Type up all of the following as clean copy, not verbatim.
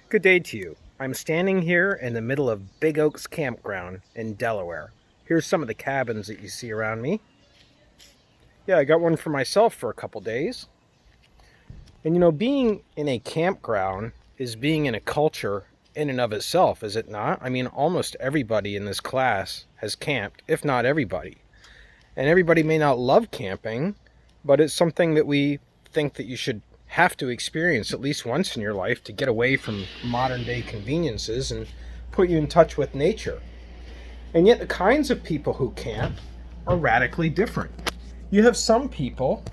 Good day to you. I'm standing here in the middle of Big Oaks Campground in Delaware. Here's some of the cabins that you see around me. Yeah, I got one for myself for a couple days. And being in a campground is being in a culture in and of itself, is it not? I mean, almost everybody in this class has camped, if not everybody. And everybody may not love camping, but it's something that we think that you should have to experience at least once in your life to get away from modern day conveniences and put you in touch with nature. And yet, the kinds of people who camp are radically different. You have some people,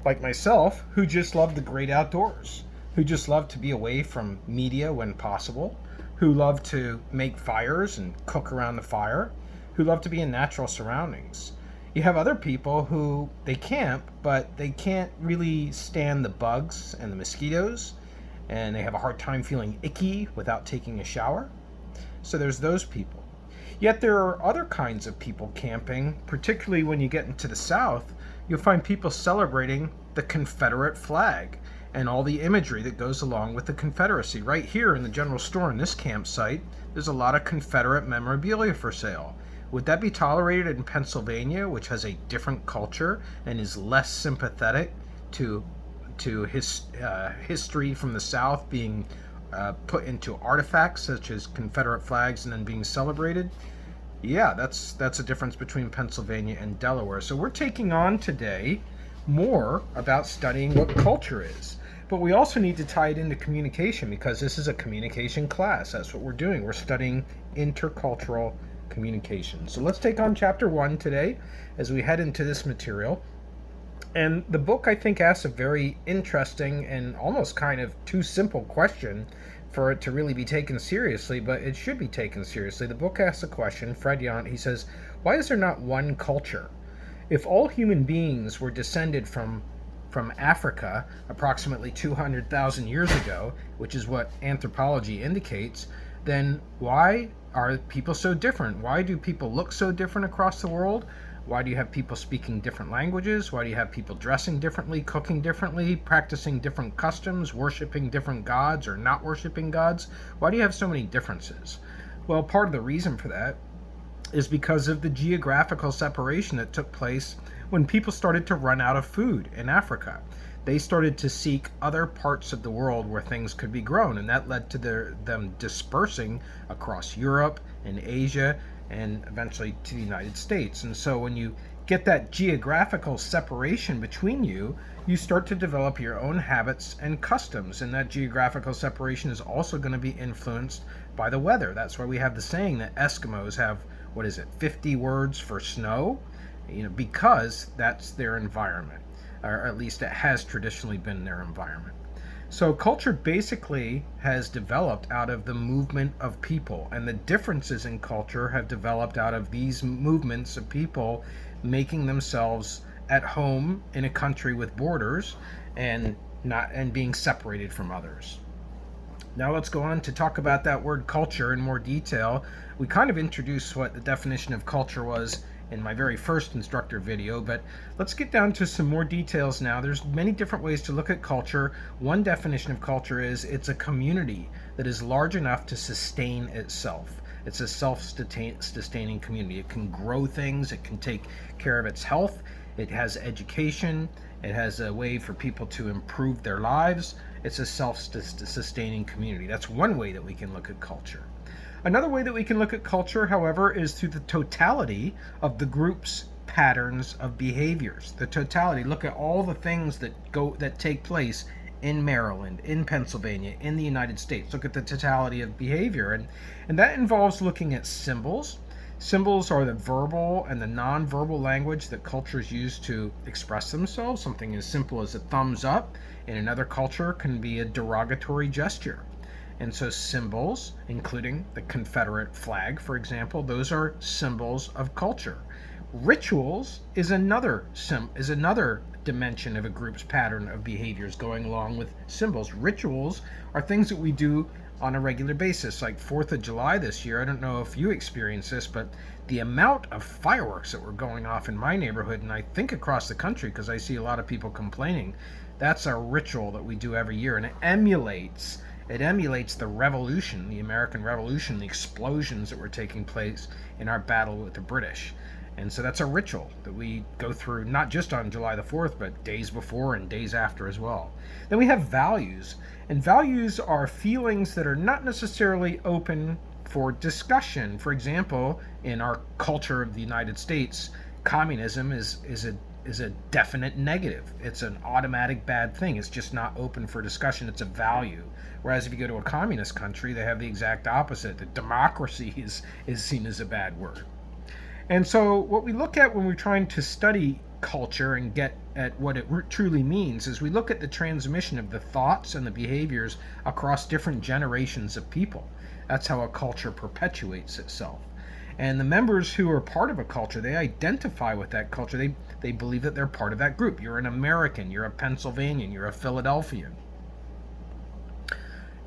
like myself, who just love the great outdoors, who just love to be away from media when possible, who love to make fires and cook around the fire, who love to be in natural surroundings. You have other people who they camp, but they can't really stand the bugs and the mosquitoes, and they have a hard time feeling icky without taking a shower. So there's those people. Yet there are other kinds of people camping, particularly when you get into the South. You'll find people celebrating the Confederate flag and all the imagery that goes along with the Confederacy. Right here in the general store in this campsite, there's a lot of Confederate memorabilia for sale. Would that be tolerated in Pennsylvania, which has a different culture and is less sympathetic to history from the South being put into artifacts such as Confederate flags and then being celebrated? Yeah, that's a difference between Pennsylvania and Delaware. So we're taking on today more about studying what culture is. But we also need to tie it into communication because this is a communication class. That's what we're doing. We're studying intercultural communication. So let's take on chapter 1 today as we head into this material. And the book, I think, asks a very interesting and almost kind of too simple question for it to really be taken seriously, but it should be taken seriously. The book asks a question, Fred Yant, he says, why is there not one culture? If all human beings were descended from Africa approximately 200,000 years ago, which is what anthropology indicates, then why are people so different? Why do people look so different across the world? Why do you have people speaking different languages? Why do you have people dressing differently, cooking differently, practicing different customs, worshiping different gods or not worshiping gods? Why do you have so many differences? Well, part of the reason for that is because of the geographical separation that took place when people started to run out of food in Africa. They started to seek other parts of the world where things could be grown, and that led to them dispersing across Europe and Asia and eventually to the United States. And so when you get that geographical separation between you, you start to develop your own habits and customs. And that geographical separation is also going to be influenced by the weather. That's why we have the saying that Eskimos have, 50 words for snow? Because that's their environment, or at least it has traditionally been their environment. So culture basically has developed out of the movement of people, and the differences in culture have developed out of these movements of people making themselves at home in a country with borders and being separated from others. Now let's go on to talk about that word culture in more detail. We kind of introduced what the definition of culture was in my very first instructor video, but let's get down to some more details now. There's many different ways to look at culture. One definition of culture is it's a community that is large enough to sustain itself. It's a self-sustaining community. It can grow things, it can take care of its health, it has education, it has a way for people to improve their lives. It's a self-sustaining community. That's one way that we can look at culture. Another way that we can look at culture, however, is through the totality of the group's patterns of behaviors. The totality. Look at all the things that take place in Maryland, in Pennsylvania, in the United States. Look at the totality of behavior. And that involves looking at symbols. Symbols are the verbal and the non-verbal language that cultures use to express themselves. Something as simple as a thumbs up in another culture can be a derogatory gesture. And so symbols, including the Confederate flag, for example, those are symbols of culture. Rituals is another dimension of a group's pattern of behaviors going along with symbols. Rituals are things that we do on a regular basis, like 4th of July this year. I don't know if you experience this, but the amount of fireworks that were going off in my neighborhood, and I think across the country because I see a lot of people complaining, that's a ritual that we do every year, and it emulates It emulates the revolution, the American Revolution, the explosions that were taking place in our battle with the British. And so that's a ritual that we go through not just on July the 4th, but days before and days after as well. Then we have values. And values are feelings that are not necessarily open for discussion. For example, in our culture of the United States, communism is a definite negative. It's an automatic bad thing. It's just not open for discussion. It's a value. Whereas if you go to a communist country, they have the exact opposite. That democracy is seen as a bad word. And so what we look at when we're trying to study culture and get at what it truly means is we look at the transmission of the thoughts and the behaviors across different generations of people. That's how a culture perpetuates itself. And the members who are part of a culture, they identify with that culture. They believe that they're part of that group. You're an American, you're a Pennsylvanian, you're a Philadelphian.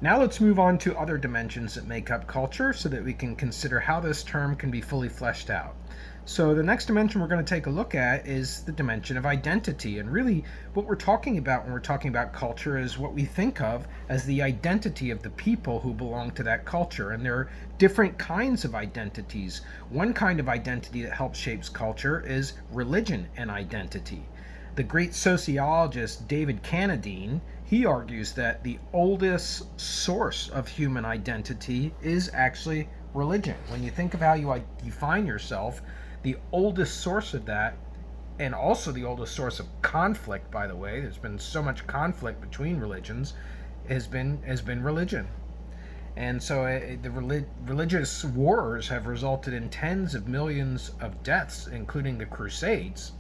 Now let's move on to other dimensions that make up culture so that we can consider how this term can be fully fleshed out. So the next dimension we're going to take a look at is the dimension of identity. And really what we're talking about when we're talking about culture is what we think of as the identity of the people who belong to that culture. And there are different kinds of identities. One kind of identity that helps shapes culture is religion and identity. The great sociologist David Carradine, he argues that the oldest source of human identity is actually religion. When you think of how you define yourself, the oldest source of that, and also the oldest source of conflict, by the way, there's been so much conflict between religions, has been religion. And so the religious wars have resulted in tens of millions of deaths, including the Crusades.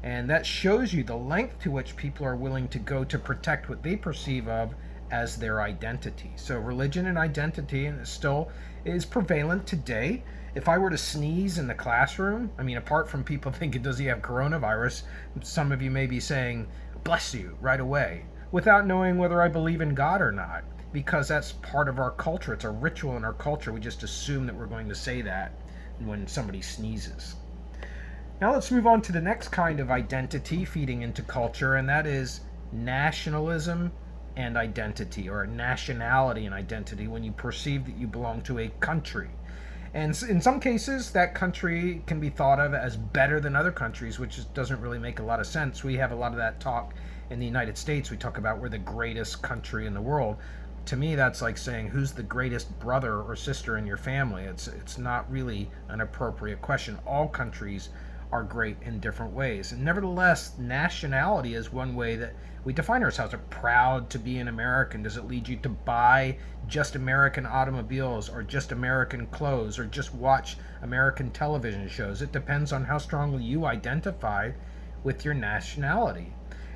And that shows you the length to which people are willing to go to protect what they perceive of as their identity. So religion and identity still is prevalent today. If I were to sneeze in the classroom, I mean, apart from people thinking, does he have coronavirus? Some of you may be saying, bless you, right away, without knowing whether I believe in God or not, because that's part of our culture. It's a ritual in our culture. We just assume that we're going to say that when somebody sneezes. Now let's move on to the next kind of identity feeding into culture, and that is nationalism and identity, or nationality and identity, when you perceive that you belong to a country. And in some cases, that country can be thought of as better than other countries, which doesn't really make a lot of sense. We have a lot of that talk in the United States. We talk about we're the greatest country in the world. To me, that's like saying who's the greatest brother or sister in your family. It's not really an appropriate question. All countries are great in different ways. And nevertheless, nationality is one way that we define ourselves. Are proud to be an American? Does it lead you to buy just American automobiles or just American clothes or just watch American television shows? It depends on how strongly you identify with your nationality.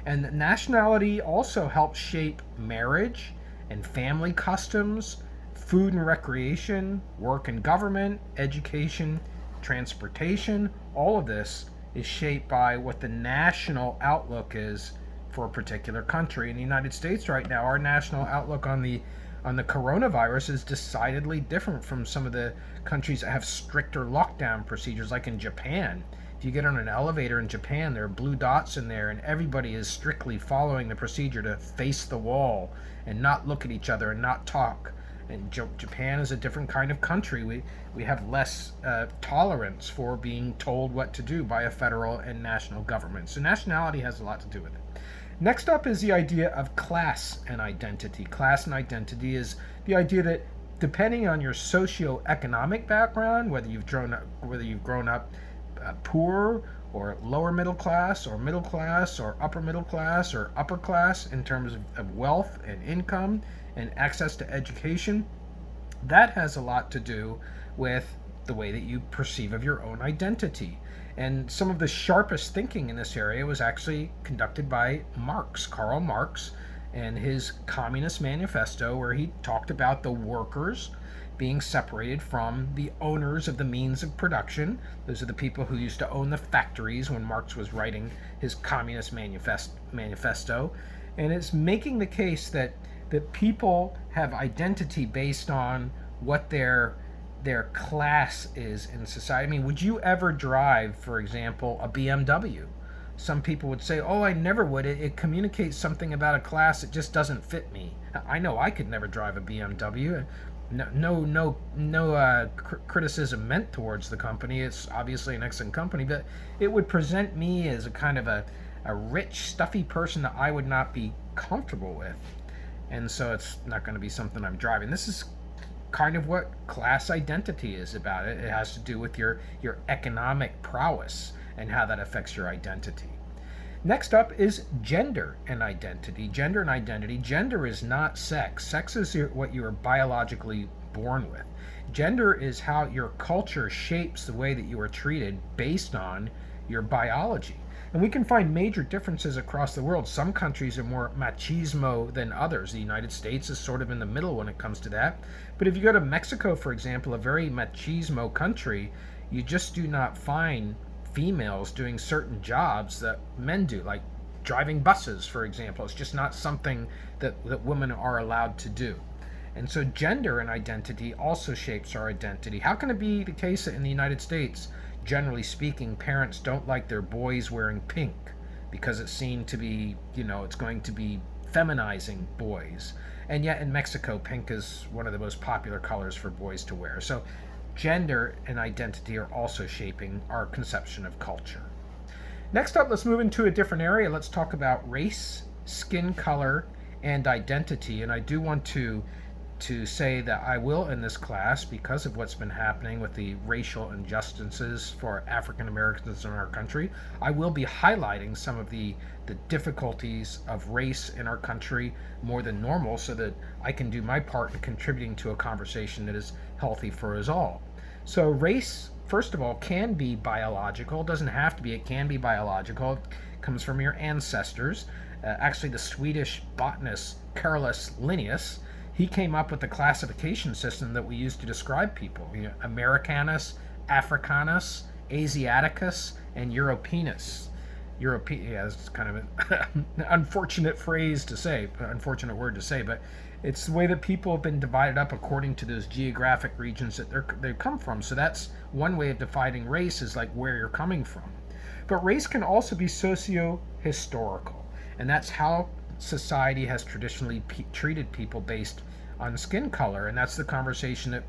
And nationality also helps shape marriage and family customs, food and recreation, work and government, education, transportation. All of this is shaped by what the national outlook is for a particular country. In the United States right now, our national outlook on the coronavirus is decidedly different from some of the countries that have stricter lockdown procedures, like in Japan. If you get on an elevator in Japan, there are blue dots in there, and everybody is strictly following the procedure to face the wall and not look at each other and not talk. And Japan is a different kind of country. We have less tolerance for being told what to do by a federal and national government. So nationality has a lot to do with it. Next up is the idea of class and identity. Class and identity is the idea that depending on your socioeconomic background, whether you've grown up poor or lower middle class or upper middle class or upper class in terms of wealth and income and access to education, that has a lot to do with the way that you perceive of your own identity. And some of the sharpest thinking in this area was actually conducted by Karl Marx, and his Communist Manifesto, where he talked about the workers being separated from the owners of the means of production. Those are the people who used to own the factories when Marx was writing his Communist Manifesto. And it's making the case that people have identity based on what their class is in society. I mean, would you ever drive, for example, a BMW? some people would say, "Oh, I never would. It communicates something about a class that just doesn't fit me." I know I could never drive a BMW. No criticism meant towards the company. It's obviously an excellent company, but it would present me as a kind of a rich, stuffy person that I would not be comfortable with. And so it's not going to be something I'm driving. This is kind of what class identity is about. It has to do with your economic prowess and how that affects your identity. Next up is gender and identity. Gender and identity. Gender is not sex. Sex is what you are biologically born with. Gender is how your culture shapes the way that you are treated based on your biology. And we can find major differences across the world. Some countries are more machismo than others. The United States is sort of in the middle when it comes to that. But if you go to Mexico, for example, a very machismo country, you just do not find females doing certain jobs that men do, like driving buses, for example. It's just not something that women are allowed to do. And so gender and identity also shapes our identity. How can it be the case that in the United States, generally speaking, parents don't like their boys wearing pink because it's seen to be, it's going to be feminizing boys? And yet in Mexico, pink is one of the most popular colors for boys to wear. So gender and identity are also shaping our conception of culture. Next up, let's move into a different area. Let's talk about race, skin color, and identity. And I do want to say that I will, in this class, because of what's been happening with the racial injustices for African Americans in our country, I will be highlighting some of the difficulties of race in our country more than normal, so that I can do my part in contributing to a conversation that is healthy for us all. So race, first of all, can be biological. It doesn't have to be. It can be biological. It comes from your ancestors. Actually, the Swedish botanist Carolus Linnaeus, he came up with the classification system that we use to describe people. Americanus, Africanus, Asiaticus, and Europeanus. Yeah, it's kind of an unfortunate phrase to say, unfortunate word to say, but it's the way that people have been divided up according to those geographic regions that they come from. So that's one way of defining race, is like where you're coming from. But race can also be socio-historical, and that's how society has traditionally treated people based on skin color. And that's the conversation that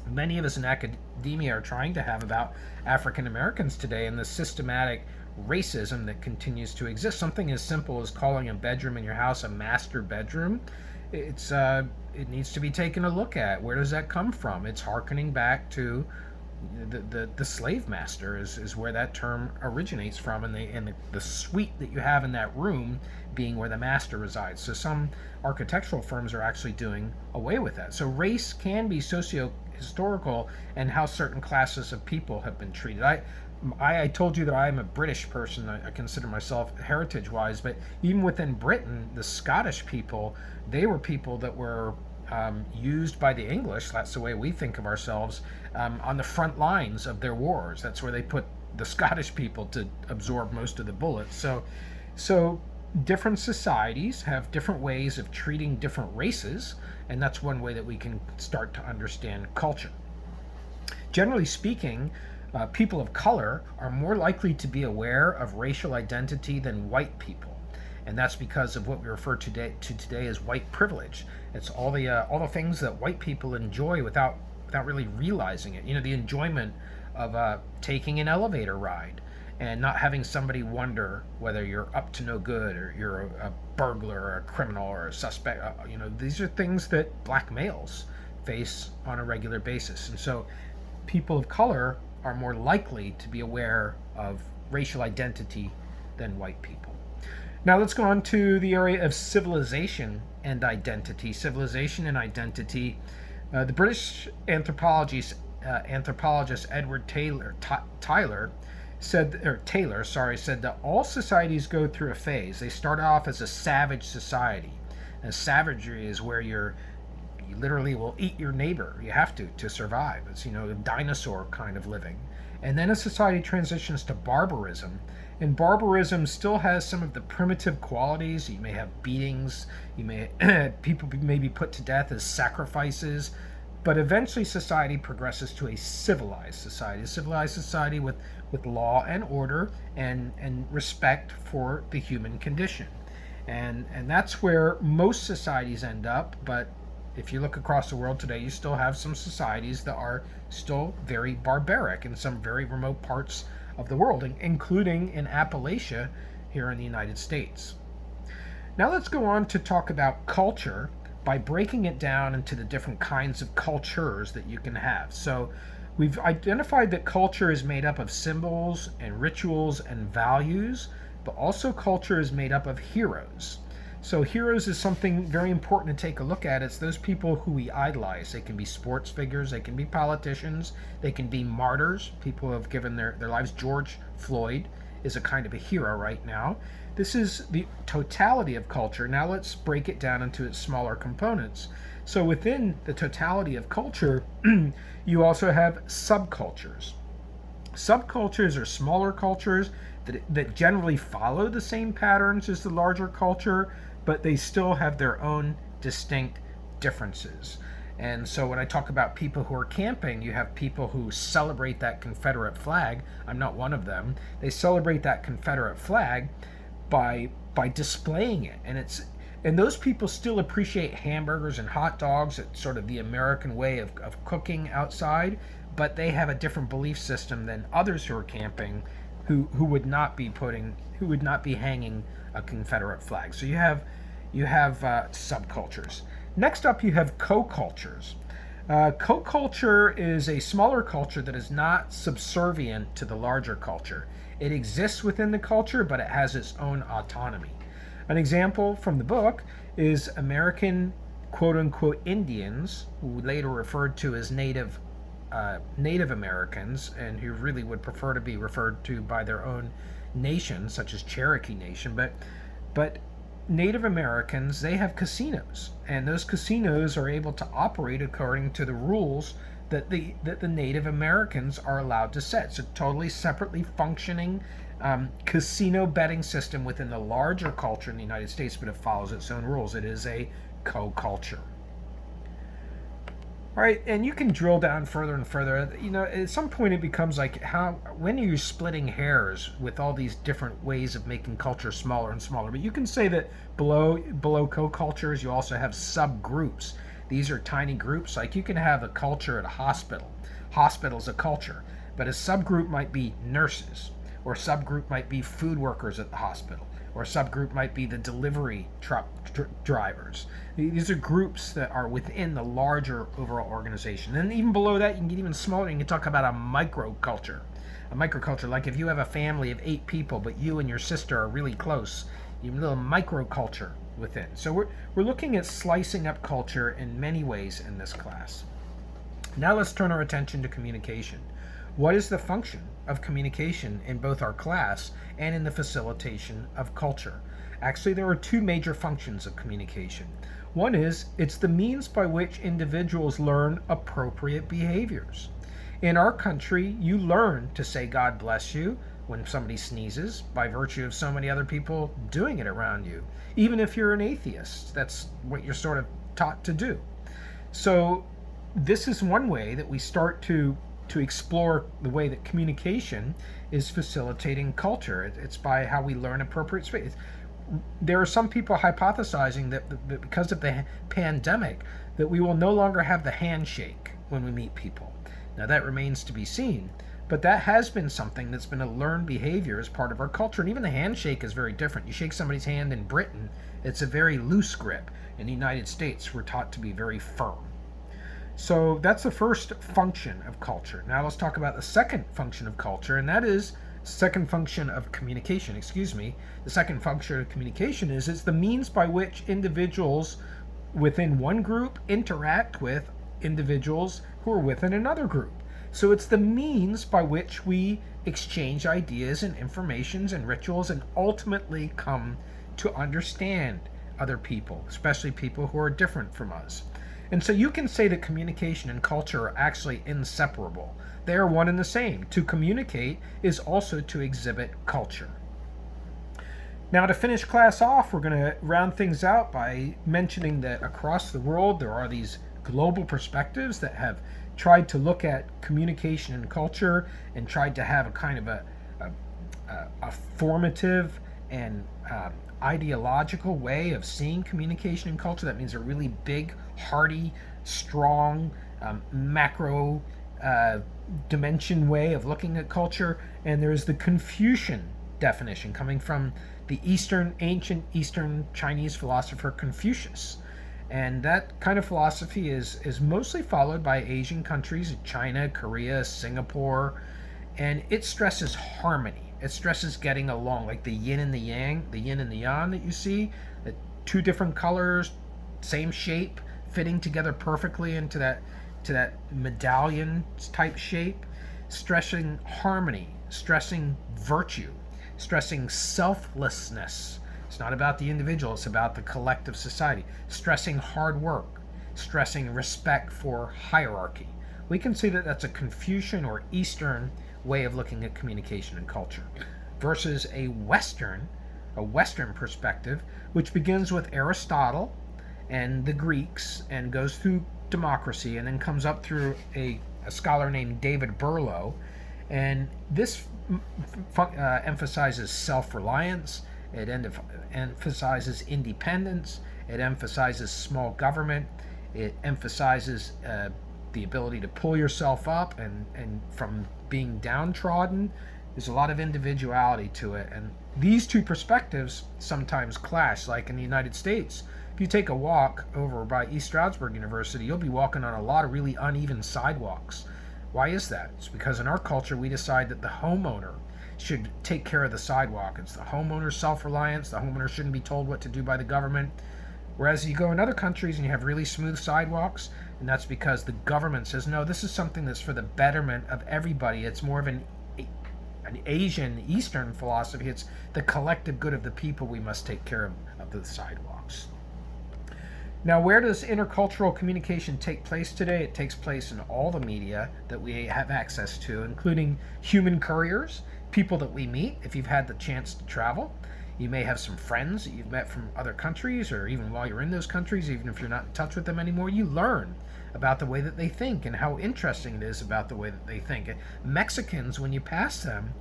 many of us in academia are trying to have about African Americans today, and the systematic racism that continues to exist. Something as simple as calling a bedroom in your house a master bedroom, it needs to be taken a look at. Where does that come from? It's hearkening back to the slave master is where that term originates from, and the suite that you have in that room being where the master resides. So some architectural firms are actually doing away with that. So race can be socio-historical, and how certain classes of people have been treated. I told you that I'm a British person. I consider myself heritage-wise, but even within Britain, the Scottish people, they were people that were used by the English, that's the way we think of ourselves, on the front lines of their wars. That's where they put the Scottish people to absorb most of the bullets. So different societies have different ways of treating different races, and that's one way that we can start to understand culture. Generally speaking, people of color are more likely to be aware of racial identity than white people. And that's because of what we refer to today as white privilege. It's all the things that white people enjoy without really realizing it. The enjoyment of taking an elevator ride and not having somebody wonder whether you're up to no good, or you're a burglar or a criminal or a suspect. These are things that black males face on a regular basis. And so people of color are more likely to be aware of racial identity than white people. Now let's go on to the area of civilization and identity. Civilization and identity. The British anthropologist Edward Taylor said that all societies go through a phase. They start off as a savage society. And savagery is where you literally will eat your neighbor. You have to survive. It's a dinosaur kind of living. And then a society transitions to barbarism. And barbarism still has some of the primitive qualities. You may have beatings. People may be put to death as sacrifices. But eventually society progresses to a civilized society with law and order and respect for the human condition. And that's where most societies end up, but if you look across the world today, you still have some societies that are still very barbaric in some very remote parts of the world, including in Appalachia here in the United States. Now let's go on to talk about culture by breaking it down into the different kinds of cultures that you can have. So we've identified that culture is made up of symbols and rituals and values, but also culture is made up of heroes. So heroes is something very important to take a look at. It's those people who we idolize. They can be sports figures, they can be politicians, they can be martyrs, people who have given their lives. George Floyd is a kind of a hero right now. This is the totality of culture. Now let's break it down into its smaller components. So within the totality of culture, you also have subcultures. Subcultures are smaller cultures that generally follow the same patterns as the larger culture, but they still have their own distinct differences. And so when I talk about people who are camping, you have people who celebrate that Confederate flag. I'm not one of them. They celebrate that Confederate flag by displaying it, and those people still appreciate hamburgers and hot dogs. It's sort of the American way of cooking outside, but they have a different belief system than others who are camping who would not be hanging a Confederate flag. So you have subcultures. Next up, you have co-cultures. Co-culture is a smaller culture that is not subservient to the larger culture. It exists within the culture, but it has its own autonomy. An example from the book is American quote-unquote Indians, who later referred to as Native Americans, and who really would prefer to be referred to by their own nation, such as Cherokee Nation. But Native Americans, they have casinos, and those casinos are able to operate according to the rules that the Native Americans are allowed to set. It's a totally separately functioning casino betting system within the larger culture in the United States, but it follows its own rules. It is a co-culture. All right, and you can drill down further and further. You know, at some point it becomes like, when are you splitting hairs with all these different ways of making culture smaller and smaller? But you can say that below co-cultures, you also have subgroups. These are tiny groups. Like you can have a culture at a hospital. Hospital's a culture, but a subgroup might be nurses, or a subgroup might be food workers at the hospital, or a subgroup might be the delivery truck drivers. These are groups that are within the larger overall organization. And even below that, you can get even smaller. You can talk about a microculture. A microculture, like if you have a family of 8 people, but you and your sister are really close, you have a little microculture within. So we're looking at slicing up culture in many ways in this class. Now let's turn our attention to communication. What is the function of communication in both our class and in the facilitation of culture? Actually, there are 2 major functions of communication. One is, it's the means by which individuals learn appropriate behaviors. In our country, you learn to say God bless you when somebody sneezes by virtue of so many other people doing it around you. Even if you're an atheist, that's what you're sort of taught to do. So this is one way that we start to explore the way that communication is facilitating culture. It's by how we learn appropriate space. There are some people hypothesizing that because of the pandemic, that we will no longer have the handshake when we meet people. Now that remains to be seen, but that has been something that's been a learned behavior as part of our culture. And even the handshake is very different. You shake somebody's hand in Britain, it's a very loose grip. In the United States, we're taught to be very firm. So that's the first function of culture. Now let's talk about the second function of culture, and that is second function of communication, The second function of communication is it's the means by which individuals within one group interact with individuals who are within another group. So it's the means by which we exchange ideas and informations and rituals and ultimately come to understand other people, especially people who are different from us. And so you can say that communication and culture are actually inseparable. They are one and the same. To communicate is also to exhibit culture. Now, to finish class off, we're going to round things out by mentioning that across the world there are these global perspectives that have tried to look at communication and culture and tried to have a kind of a formative and ideological way of seeing communication and culture. That means a really big, hearty, strong, macro dimension way of looking at culture. And there's the Confucian definition coming from the ancient Eastern Chinese philosopher Confucius. And that kind of philosophy is mostly followed by Asian countries, China, Korea, Singapore, and it stresses harmony. It stresses getting along, like the yin and the yang, the yin and the yang that you see, the two different colors, same shape, fitting together perfectly into that medallion type shape, stressing harmony, stressing virtue, stressing selflessness. It's not about the individual, it's about the collective society. Stressing hard work, stressing respect for hierarchy. We can see that that's a Confucian or Eastern way of looking at communication and culture versus a Western perspective, which begins with Aristotle and the Greeks and goes through democracy and then comes up through a scholar named David Berlow. And this emphasizes self-reliance, it emphasizes independence, it emphasizes small government, it emphasizes the ability to pull yourself up and from being downtrodden. There's a lot of individuality to it, and these two perspectives sometimes clash. Like in the United States, if you take a walk over by East Stroudsburg University, you'll be walking on a lot of really uneven sidewalks. Why is that? It's because in our culture we decide that the homeowner should take care of the sidewalk. It's the homeowner's self-reliance. The homeowner shouldn't be told what to do by the government. Whereas you go in other countries and you have really smooth sidewalks, and that's because the government says, no, this is something that's for the betterment of everybody. It's more of an Asian, Eastern philosophy. It's the collective good of the people. We must take care of the sidewalks. Now, where does intercultural communication take place today? It takes place in all the media that we have access to, including human couriers, people that we meet if you've had the chance to travel. You may have some friends that you've met from other countries, or even while you're in those countries, even if you're not in touch with them anymore, you learn about the way that they think and how interesting it is about the way that they think. Mexicans, when you pass them,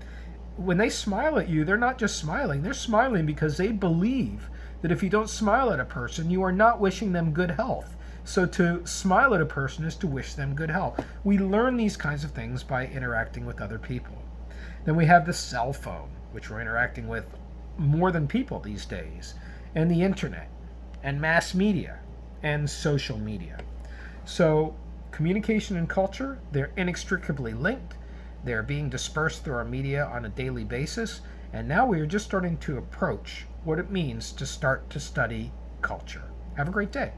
when they smile at you, they're not just smiling, they're smiling because they believe that if you don't smile at a person, you are not wishing them good health. So to smile at a person is to wish them good health. We learn these kinds of things by interacting with other people. Then we have the cell phone, which we're interacting with more than people these days, and the internet, and mass media, and social media. So communication and culture, they're inextricably linked. They're being dispersed through our media on a daily basis, and now we are just starting to approach what it means to start to study culture. Have a great day.